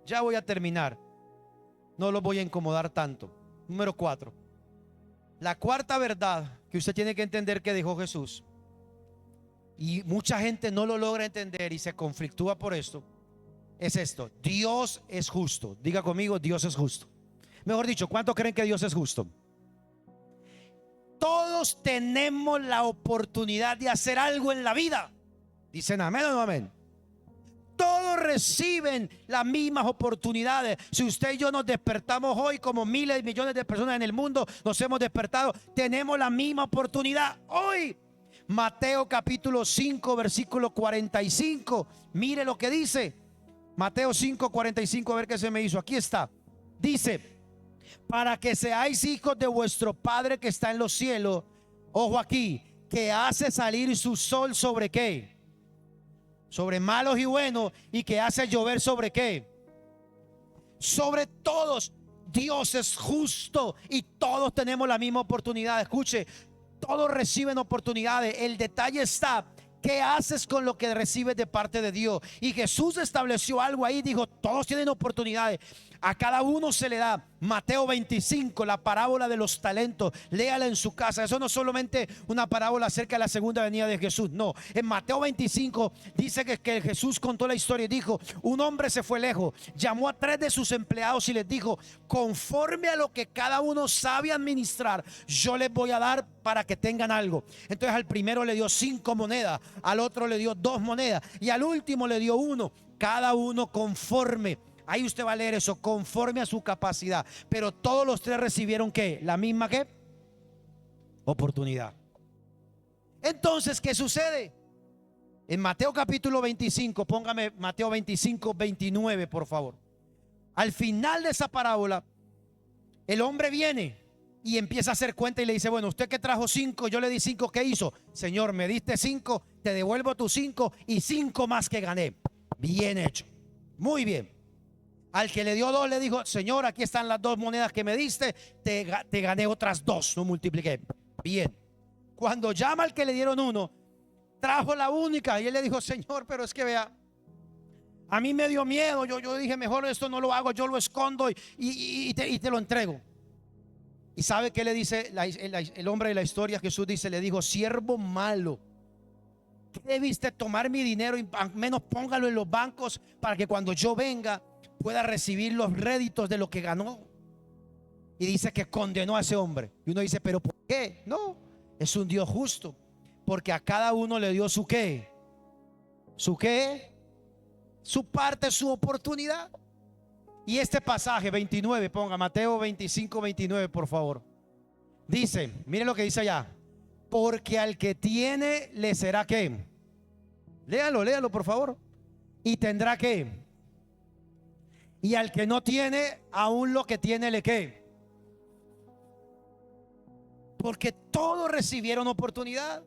Ya voy a terminar. No los voy a incomodar tanto. Número 4. La cuarta verdad que usted tiene que entender que dijo Jesús, y mucha gente no lo logra entender y se conflictúa por esto, es esto: Dios es justo. Diga conmigo, Dios es justo. Mejor dicho, ¿cuántos creen que Dios es justo? Todos tenemos la oportunidad de hacer algo en la vida. Dicen amén o no amén. Todos reciben las mismas oportunidades. Si usted y yo nos despertamos hoy, como miles y millones de personas en el mundo nos hemos despertado, tenemos la misma oportunidad hoy. Mateo capítulo 5 versículo 45. Mire lo que dice Mateo 5, 45, a ver qué se me hizo. Aquí está. Dice: para que seáis hijos de vuestro Padre que está en los cielos. Ojo aquí, que hace salir su sol sobre ¿qué? Sobre malos y buenos, y que hace llover sobre ¿qué? Sobre todos. Dios es justo y todos tenemos la misma oportunidad. Escuche, todos reciben oportunidades. El detalle está: ¿qué haces con lo que recibes de parte de Dios? Y Jesús estableció algo ahí, dijo: todos tienen oportunidades, a cada uno se le da. Mateo 25, la parábola de los talentos, léala en su casa. Eso no es solamente una parábola acerca de la segunda venida de Jesús, no. En Mateo 25 dice que Jesús contó la historia y dijo: un hombre se fue lejos, llamó a 3 de sus empleados y les dijo: conforme a lo que cada uno sabe administrar, yo les voy a dar para que tengan algo. Entonces al primero le dio 5 monedas, al otro le dio 2 monedas y al último le dio 1. Cada uno conforme. Ahí usted va a leer eso, conforme a su capacidad. Pero todos los 3 recibieron ¿qué? La misma ¿qué? Oportunidad. Entonces, ¿qué sucede? En Mateo capítulo 25, póngame Mateo 25, 29, por favor. Al final de esa parábola, el hombre viene y empieza a hacer cuenta y le dice: bueno, usted que trajo 5, yo le di 5, ¿qué hizo? Señor, me diste 5, te devuelvo tus 5 y 5 más que gané. Bien hecho, muy bien. Al que le dio 2 le dijo: Señor, aquí están las 2 monedas que me diste, te gané otras 2, no multipliqué. Bien. Cuando llama al que le dieron 1, trajo la única y él le dijo: Señor, pero es que vea, a mí me dio miedo, yo dije mejor esto no lo hago, yo lo escondo y te lo entrego. ¿Y sabe qué le dice el hombre de la historia? Jesús dice, le dijo: siervo malo, ¿qué debiste tomar mi dinero y al menos póngalo en los bancos para que cuando yo venga pueda recibir los réditos de lo que ganó? Y dice que condenó a ese hombre. Y uno dice: ¿pero por qué? No, es un Dios justo, porque a cada uno le dio su qué, su qué, su parte, su oportunidad. Y este pasaje 29, ponga Mateo 25, 29, por favor. Dice, mire lo que dice allá: porque al que tiene le será qué. Léalo por favor. Y tendrá qué. Y al que no tiene, aún lo que tiene le qué. Porque todos recibieron oportunidad.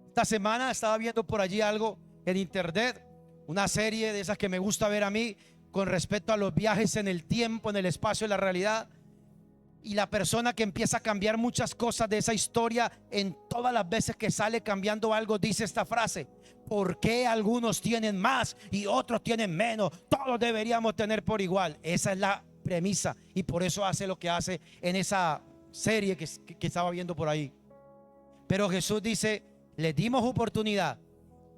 Esta semana estaba viendo por allí algo en internet, una serie de esas que me gusta ver a mí con respecto a los viajes en el tiempo, en el espacio, en la realidad. Y la persona que empieza a cambiar muchas cosas de esa historia, en todas las veces que sale cambiando algo, dice esta frase: ¿por qué algunos tienen más y otros tienen menos? Todos deberíamos tener por igual. Esa es la premisa y por eso hace lo que hace en esa serie que estaba viendo por ahí. Pero Jesús dice: le dimos oportunidad.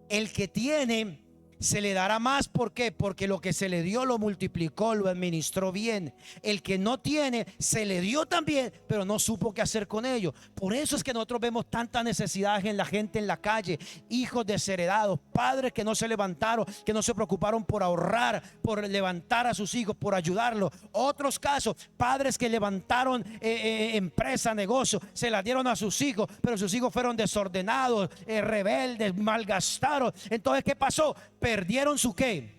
El que tiene se le dará más. ¿Por qué? Porque lo que se le dio lo multiplicó, lo administró bien. El que no tiene, se le dio también, pero no supo qué hacer con ello. Por eso es que nosotros vemos tantas necesidades en la gente en la calle. Hijos desheredados, padres que no se levantaron, que no se preocuparon por ahorrar, por levantar a sus hijos, por ayudarlos. Otros casos, padres que levantaron empresa, negocio, se la dieron a sus hijos, pero sus hijos fueron desordenados, rebeldes, malgastaron. Entonces, ¿qué pasó? Perdieron su qué.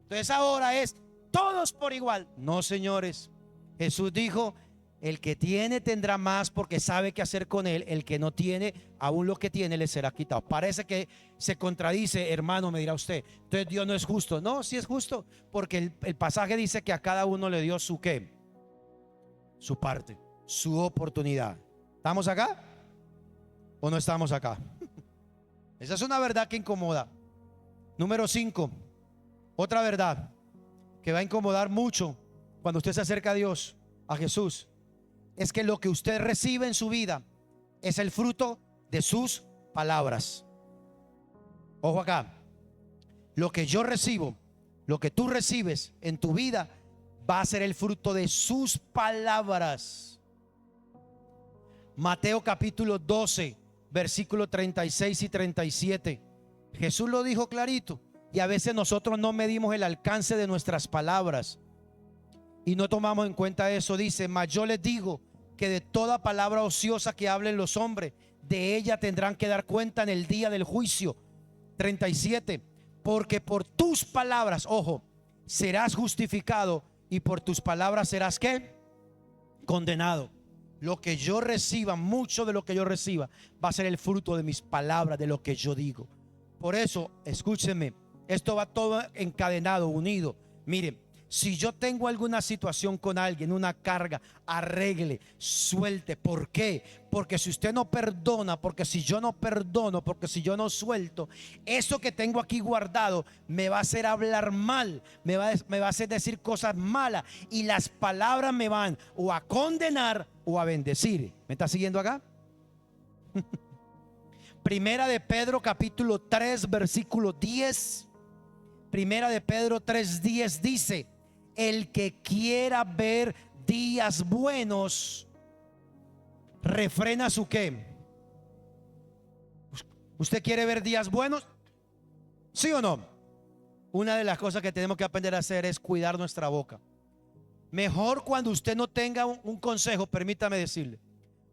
Entonces ahora es todos por igual. No, señores. Jesús dijo: el que tiene tendrá más porque sabe qué hacer con él. El que no tiene, aún lo que tiene le será quitado. Parece que se contradice, hermano, me dirá usted. Entonces Dios no es justo. No, sí es justo, porque el pasaje dice que a cada uno le dio su qué, su parte, su oportunidad. ¿Estamos acá o no estamos acá? Esa es una verdad que incomoda. Número 5, otra verdad que va a incomodar mucho cuando usted se acerca a Dios, a Jesús, es que lo que usted recibe en su vida es el fruto de sus palabras. Ojo acá, lo que yo recibo, lo que tú recibes en tu vida va a ser el fruto de sus palabras. Mateo capítulo 12, versículos 36 y 37. Jesús lo dijo clarito, y a veces nosotros no medimos el alcance de nuestras palabras y no tomamos en cuenta eso. Dice: mas yo les digo que de toda palabra ociosa que hablen los hombres, de ella tendrán que dar cuenta en el día del juicio. 37. Porque por tus palabras, ojo, serás justificado, y por tus palabras serás ¿qué? Condenado. Lo que yo reciba, mucho de lo que yo reciba, va a ser el fruto de mis palabras, de lo que yo digo. Por eso, escúcheme, esto va todo encadenado, unido. Miren, si yo tengo alguna situación con alguien, una carga, arregle, suelte. ¿Por qué? Porque si usted no perdona, porque si yo no perdono, porque si yo no suelto, eso que tengo aquí guardado me va a hacer hablar mal, me va a hacer decir cosas malas, y las palabras me van o a condenar o a bendecir. ¿Me está siguiendo acá? Primera de Pedro capítulo 3 versículo 10. Primera de Pedro 3:10 dice: el que quiera ver días buenos, refrena su qué. ¿Usted quiere ver días buenos? ¿Sí o no? Una de las cosas que tenemos que aprender a hacer es cuidar nuestra boca. Mejor cuando usted no tenga un consejo, permítame decirle,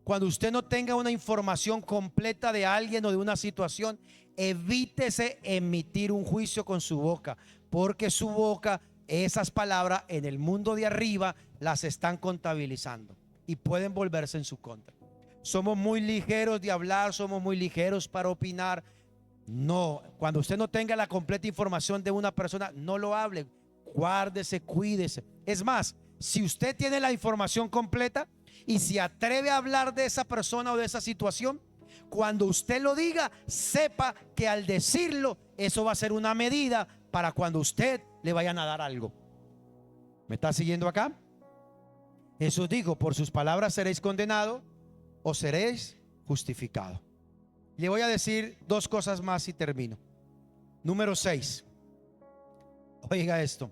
cuando usted no tenga una información completa de alguien o de una situación, evítese emitir un juicio con su boca, porque su boca, esas palabras en el mundo de arriba las están contabilizando y pueden volverse en su contra. Somos muy ligeros de hablar, somos muy ligeros para opinar. No, cuando usted no tenga la completa información de una persona, no lo hable, guárdese, cuídese. Es más, si usted tiene la información completa y se atreve a hablar de esa persona o de esa situación, cuando usted lo diga, sepa que al decirlo, eso va a ser una medida para cuando usted le vayan a dar algo. ¿Me está siguiendo acá? Jesús dijo: por sus palabras seréis condenados o seréis justificados. Le voy a decir dos cosas más y termino. Número 6. Oiga esto.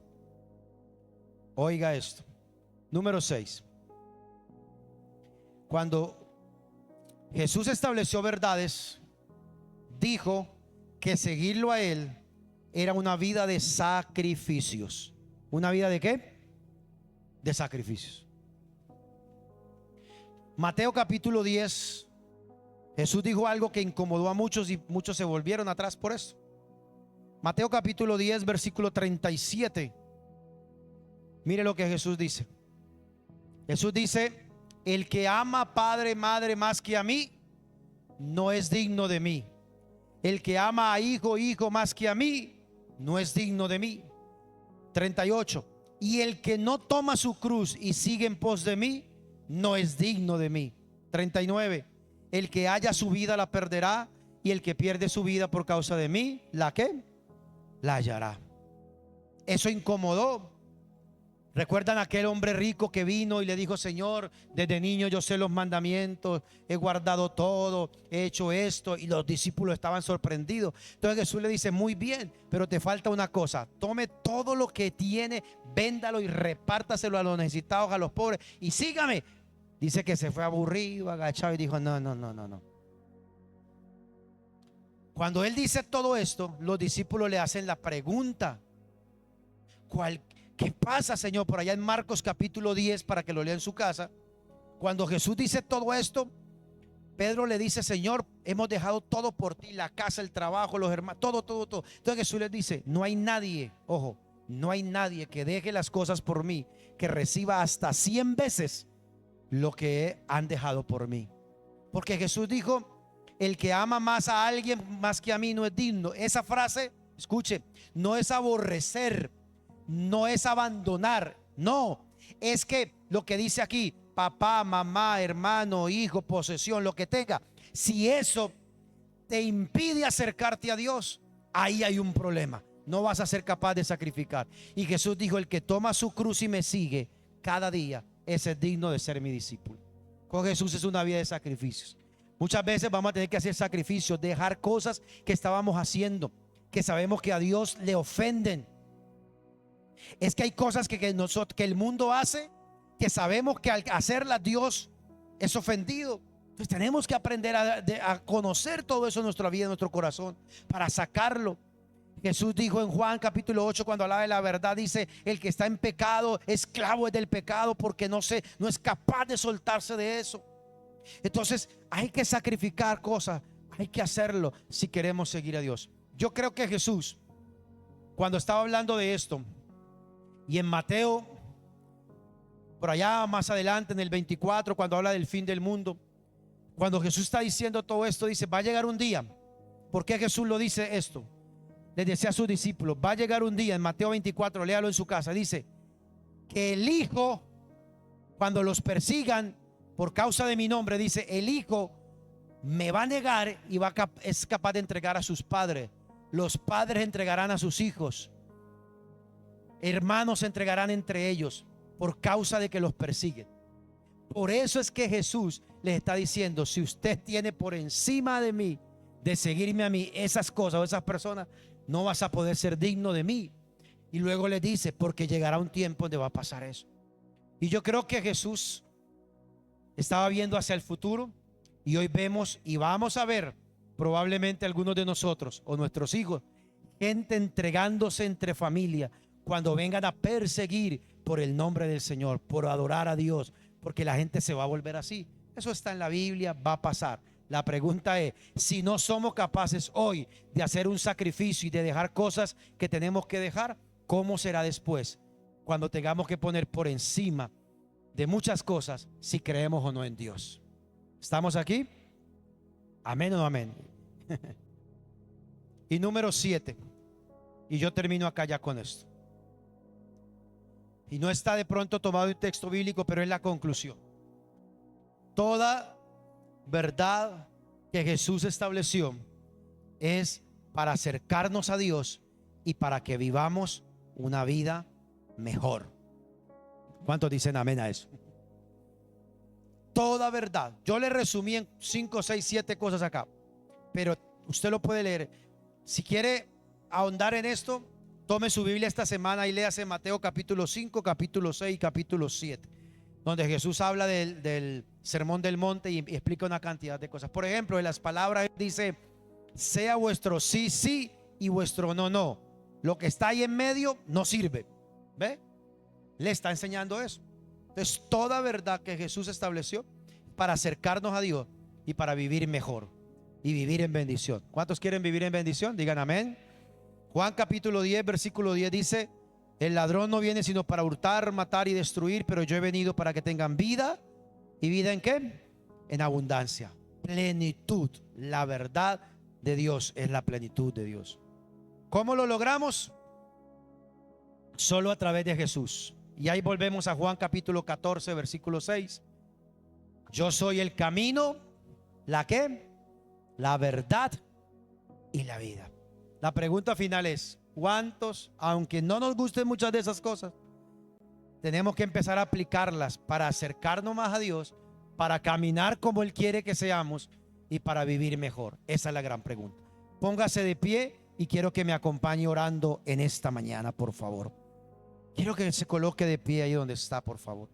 Oiga esto. Número 6. Cuando Jesús estableció verdades, dijo que seguirlo a Él era una vida de sacrificios. ¿Una vida de qué? De sacrificios. Mateo capítulo 10, Jesús dijo algo que incomodó a muchos y muchos se volvieron atrás por eso. Mateo capítulo 10 versículo 37. Mire lo que Jesús dice. Jesús dice: el que ama padre, madre más que a mí, no es digno de mí. El que ama a hijo, hijo más que a mí, no es digno de mí. 38. Y el que no toma su cruz y sigue en pos de mí, no es digno de mí. 39. El que haya su vida la perderá, y el que pierde su vida por causa de mí, ¿la qué? La hallará. Eso incomodó ¿Recuerdan aquel hombre rico que vino y le dijo: Señor, desde niño yo sé los mandamientos, he guardado todo, he hecho esto? Y los discípulos estaban sorprendidos. Entonces Jesús le dice: muy bien, pero te falta una cosa. Tome todo lo que tiene, véndalo y repártaselo a los necesitados, a los pobres, y sígame. Dice que se fue aburrido, agachado, y dijo: no, no, no, no, no. Cuando él dice todo esto, los discípulos le hacen la pregunta: ¿qué pasa, Señor? Por allá en Marcos capítulo 10, para que lo lea en su casa. Cuando Jesús dice todo esto, Pedro le dice: Señor, hemos dejado todo por ti, la casa, el trabajo, los hermanos, todo, todo, todo. Entonces Jesús les dice: no hay nadie, ojo, no hay nadie que deje las cosas por mí, que reciba hasta 100 veces lo que han dejado por mí. Porque Jesús dijo: el que ama más a alguien más que a mí no es digno. Esa frase, escuche, no es aborrecer, no es abandonar, no, es que lo que dice aquí, papá, mamá, hermano, hijo, posesión, lo que tenga, si eso te impide acercarte a Dios, ahí hay un problema. No vas a ser capaz de sacrificar. Y Jesús dijo: el que toma su cruz y me sigue cada día, ese es digno de ser mi discípulo. Con Jesús es una vida de sacrificios. Muchas veces vamos a tener que hacer sacrificios, dejar cosas que estábamos haciendo, que sabemos que a Dios le ofenden. Es que hay cosas que el mundo hace, que sabemos que al hacerlas Dios es ofendido. Entonces tenemos que aprender a conocer todo eso en nuestra vida, en nuestro corazón, para sacarlo. Jesús dijo en Juan capítulo 8, cuando hablaba de la verdad, dice: el que está en pecado, esclavo es del pecado, porque no es capaz de soltarse de eso. Entonces hay que sacrificar cosas, hay que hacerlo si queremos seguir a Dios. Yo creo que Jesús, cuando estaba hablando de esto, y en Mateo, por allá más adelante en el 24, cuando habla del fin del mundo, cuando Jesús está diciendo todo esto, dice: va a llegar un día. ¿Por qué Jesús lo dice esto? Les decía a sus discípulos: va a llegar un día, en Mateo 24, léalo en su casa, dice que el Hijo, cuando los persigan por causa de mi nombre, dice, el Hijo me va a negar y es capaz de entregar a sus padres. Los padres entregarán a sus hijos, hermanos se entregarán entre ellos por causa de que los persiguen. Por eso es que Jesús les está diciendo: si usted tiene por encima de mí, de seguirme a mí, esas cosas o esas personas, no vas a poder ser digno de mí. Y luego le dice: porque llegará un tiempo donde va a pasar eso. Y yo creo que Jesús estaba viendo hacia el futuro, y hoy vemos y vamos a ver probablemente algunos de nosotros o nuestros hijos, gente entregándose entre familia cuando vengan a perseguir por el nombre del Señor, por adorar a Dios, porque la gente se va a volver así. Eso está en la Biblia, va a pasar. La pregunta es: si no somos capaces hoy de hacer un sacrificio y de dejar cosas que tenemos que dejar, ¿cómo será después cuando tengamos que poner por encima de muchas cosas si creemos o no en Dios? ¿Estamos aquí? ¿Amén o no amén? Y número 7, y yo termino acá ya con esto, y no está de pronto tomado de un texto bíblico, pero es la conclusión. Toda verdad que Jesús estableció es para acercarnos a Dios y para que vivamos una vida mejor. ¿Cuántos dicen amén a eso? Toda verdad. Yo le resumí en 5, 6, 7 cosas acá, pero usted lo puede leer. Si quiere ahondar en esto, tome su Biblia esta semana y léase Mateo capítulo 5, capítulo 6 y capítulo 7, donde Jesús habla del sermón del monte y explica una cantidad de cosas. Por ejemplo, en las palabras dice: sea vuestro sí, sí, y vuestro no, no. Lo que está ahí en medio no sirve. ¿Ve? Le está enseñando eso. Entonces, toda verdad que Jesús estableció para acercarnos a Dios y para vivir mejor y vivir en bendición. ¿Cuántos quieren vivir en bendición? Digan amén. Juan capítulo 10, versículo 10 dice: el ladrón no viene sino para hurtar, matar y destruir, pero yo he venido para que tengan vida. ¿Y vida en qué? En abundancia, plenitud. La verdad de Dios es la plenitud de Dios. ¿Cómo lo logramos? Solo a través de Jesús. Y ahí volvemos a Juan capítulo 14, versículo 6. Yo soy el camino, ¿la qué? La verdad y la vida. La pregunta final es: ¿cuántos, aunque no nos gusten muchas de esas cosas, tenemos que empezar a aplicarlas para acercarnos más a Dios, para caminar como Él quiere que seamos y para vivir mejor. Esa es la gran pregunta. Póngase de pie y quiero que me acompañe orando en esta mañana, por favor. Quiero que se coloque de pie ahí donde está, por favor.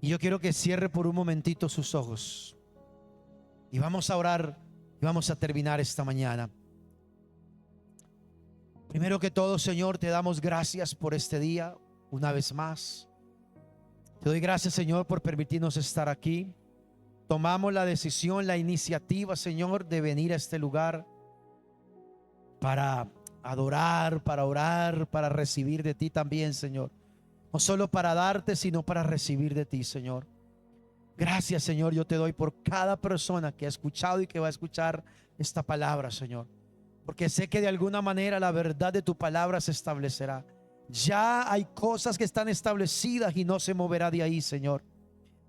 Y yo quiero que cierre por un momentito sus ojos. Y vamos a orar y vamos a terminar esta mañana. Primero que todo, Señor, te damos gracias por este día una vez más. Te doy gracias, Señor, por permitirnos estar aquí. Tomamos la decisión, la iniciativa, Señor, de venir a este lugar para adorar, para orar, para recibir de ti también, Señor. No solo para darte, sino para recibir de ti, Señor. Gracias, Señor, yo te doy por cada persona que ha escuchado y que va a escuchar esta palabra, Señor. Porque sé que de alguna manera la verdad de tu palabra se establecerá. Ya hay cosas que están establecidas y no se moverá de ahí, Señor.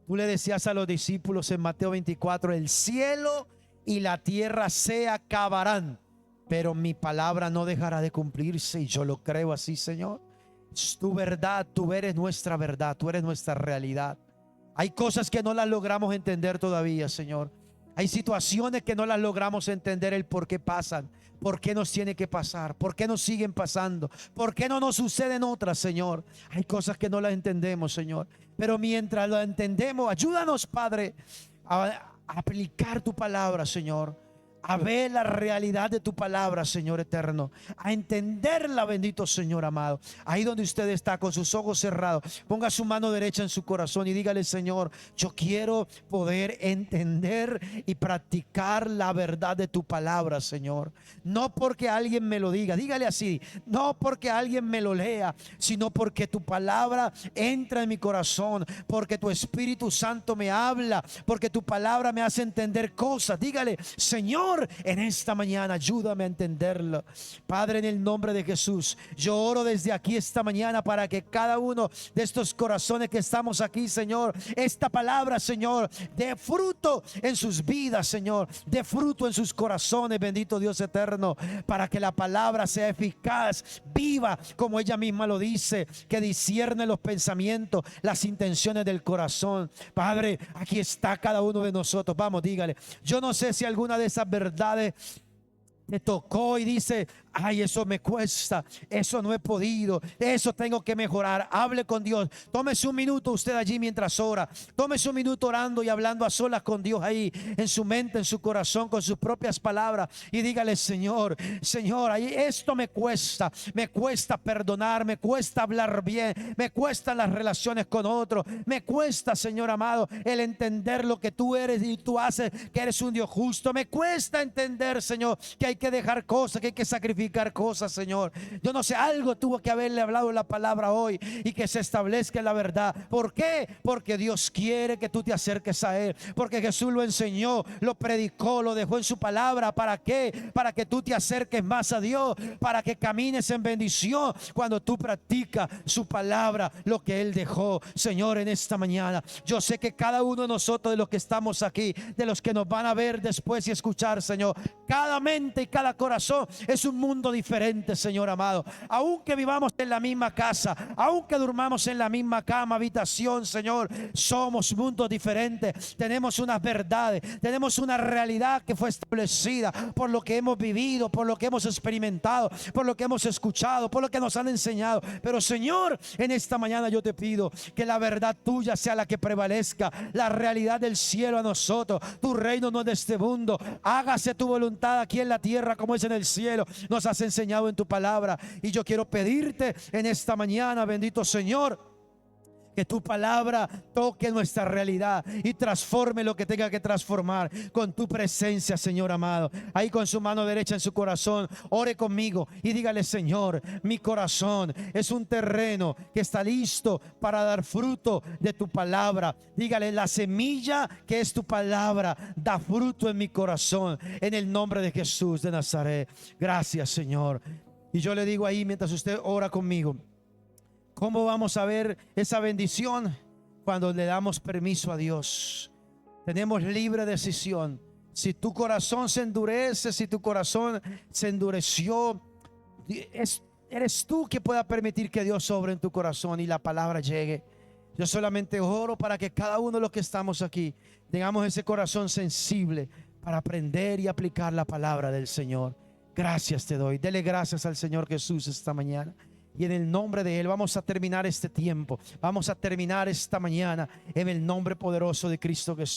Tú le decías a los discípulos en Mateo 24: el cielo y la tierra se acabarán, pero mi palabra no dejará de cumplirse. Y yo lo creo así, Señor. Es tu verdad, tú eres nuestra verdad, tú eres nuestra realidad. Hay cosas que no las logramos entender todavía, Señor. Hay situaciones que no las logramos entender el por qué pasan, por qué nos tiene que pasar, por qué nos siguen pasando, por qué no nos suceden otras, Señor. Hay cosas que no las entendemos, Señor, pero mientras lo entendemos, ayúdanos, Padre, a aplicar tu palabra, Señor, a ver la realidad de tu palabra, Señor eterno, a entenderla, bendito Señor amado. Ahí donde usted está con sus ojos cerrados, ponga su mano derecha en su corazón y dígale: Señor, yo quiero poder entender y practicar la verdad de tu palabra, Señor. No porque alguien me lo diga, dígale así, no porque alguien me lo lea, sino porque tu palabra entra en mi corazón, porque tu Espíritu Santo me habla, porque tu palabra me hace entender cosas. Dígale: Señor, en esta mañana ayúdame a entenderlo. Padre, en el nombre de Jesús, yo oro desde aquí esta mañana para que cada uno de estos corazones que estamos aquí, Señor, esta palabra, Señor, dé fruto en sus vidas, Señor, dé fruto en sus corazones, bendito Dios eterno, para que la palabra sea eficaz, viva, como ella misma lo dice, que discierne los pensamientos, las intenciones del corazón. Padre, aquí está cada uno de nosotros. Vamos, dígale: yo no sé si alguna de esas verdades te tocó y dice: ay, eso me cuesta, eso no he podido, eso tengo que mejorar. Hable con Dios. Tómese un minuto usted allí mientras ora. Tómese un minuto orando y hablando a solas con Dios ahí, en su mente, en su corazón, con sus propias palabras. Y dígale: Señor, Señor, ahí esto me cuesta perdonar, me cuesta hablar bien, me cuestan las relaciones con otros, me cuesta, Señor amado, el entender lo que tú eres y tú haces, que eres un Dios justo. Me cuesta entender, Señor, que hay que dejar cosas, que hay que sacrificar cosas, Señor. Yo no sé, algo tuvo que haberle hablado la palabra hoy y que se establezca la verdad. ¿Por qué? Porque Dios quiere que tú te acerques a Él, porque Jesús lo enseñó, lo predicó, lo dejó en su palabra. ¿Para qué? Para que tú te acerques más a Dios, para que camines en bendición cuando tú practicas su palabra, lo que Él dejó. Señor, en esta mañana yo sé que cada uno de nosotros, de los que estamos aquí, de los que nos van a ver después y escuchar, Señor, cada mente y cada corazón es un mundo diferente, Señor amado. Aunque vivamos en la misma casa, aunque durmamos en la misma cama, habitación, Señor, somos mundos diferentes. Tenemos unas verdades, tenemos una realidad que fue establecida por lo que hemos vivido, por lo que hemos experimentado, por lo que hemos escuchado, por lo que nos han enseñado. Pero, Señor, en esta mañana yo te pido que la verdad tuya sea la que prevalezca, la realidad del cielo a nosotros. Tu reino no es de este mundo. Hágase tu voluntad aquí en la tierra como es en el cielo. Nos has enseñado en tu palabra, y yo quiero pedirte en esta mañana, bendito Señor, que tu palabra toque nuestra realidad y transforme lo que tenga que transformar con tu presencia, Señor amado. Ahí con su mano derecha en su corazón, ore conmigo y dígale: Señor, mi corazón es un terreno que está listo para dar fruto de tu palabra. Dígale: la semilla que es tu palabra da fruto en mi corazón, en el nombre de Jesús de Nazaret. Gracias, Señor. Y yo le digo ahí, mientras usted ora conmigo, ¿cómo vamos a ver esa bendición? Cuando le damos permiso a Dios. Tenemos libre decisión. Si tu corazón se endurece, si tu corazón se endureció, es Eres tú que pueda permitir que Dios sobre en tu corazón y la palabra llegue. Yo solamente oro para que cada uno de los que estamos aquí tengamos ese corazón sensible para aprender y aplicar la palabra del Señor. Gracias te doy. Dele gracias al Señor Jesús esta mañana. Y en el nombre de Él vamos a terminar este tiempo. Vamos a terminar esta mañana en el nombre poderoso de Cristo Jesús.